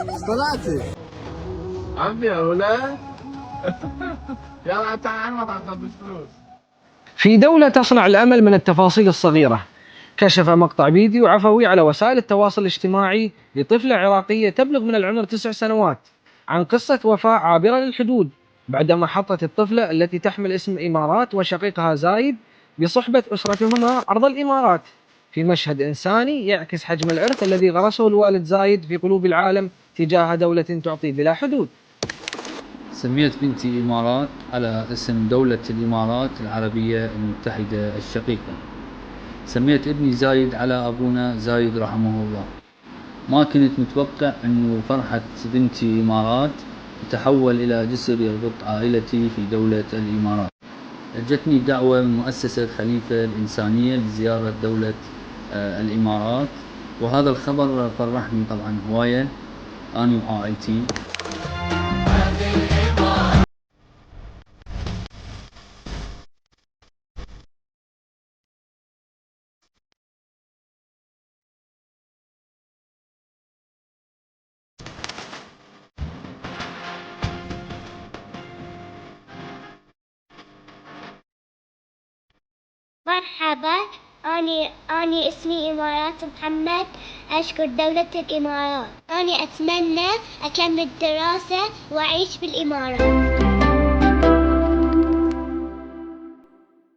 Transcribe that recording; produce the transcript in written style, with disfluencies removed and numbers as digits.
طلعتي عمي يا ولاد. يلا تعال ما تعطي فلوس. في دولة تصنع الأمل من التفاصيل الصغيرة، كشف مقطع فيديو عفوي على وسائل التواصل الاجتماعي لطفلة عراقية تبلغ من العمر 9 سنوات عن قصة وفاة عابرة للحدود، بعدما حطت الطفلة التي تحمل اسم إمارات وشقيقها زايد بصحبة أسرتهما أرض الإمارات في مشهد إنساني يعكس حجم الإرث الذي غرسه الوالد زايد في قلوب العالم تجاه دولة تعطي بلا حدود. سميت بنتي إمارات على اسم دولة الإمارات العربية المتحدة الشقيقة. سميت ابني زايد على أبونا زايد رحمه الله. ما كنت متوقع أنه فرحة بنتي إمارات تتحول إلى جسر يربط عائلتي في دولة الإمارات. جتني دعوة من مؤسسة خليفة الإنسانية لزيارة دولة الإمارات، وهذا الخبر فرحني طبعا هواية أنا وعائلتي. مرحبا، أني اسمي إمارات محمد. أشكر دولة الإمارات. أني أتمنى أكمل دراسة وأعيش بالإمارات.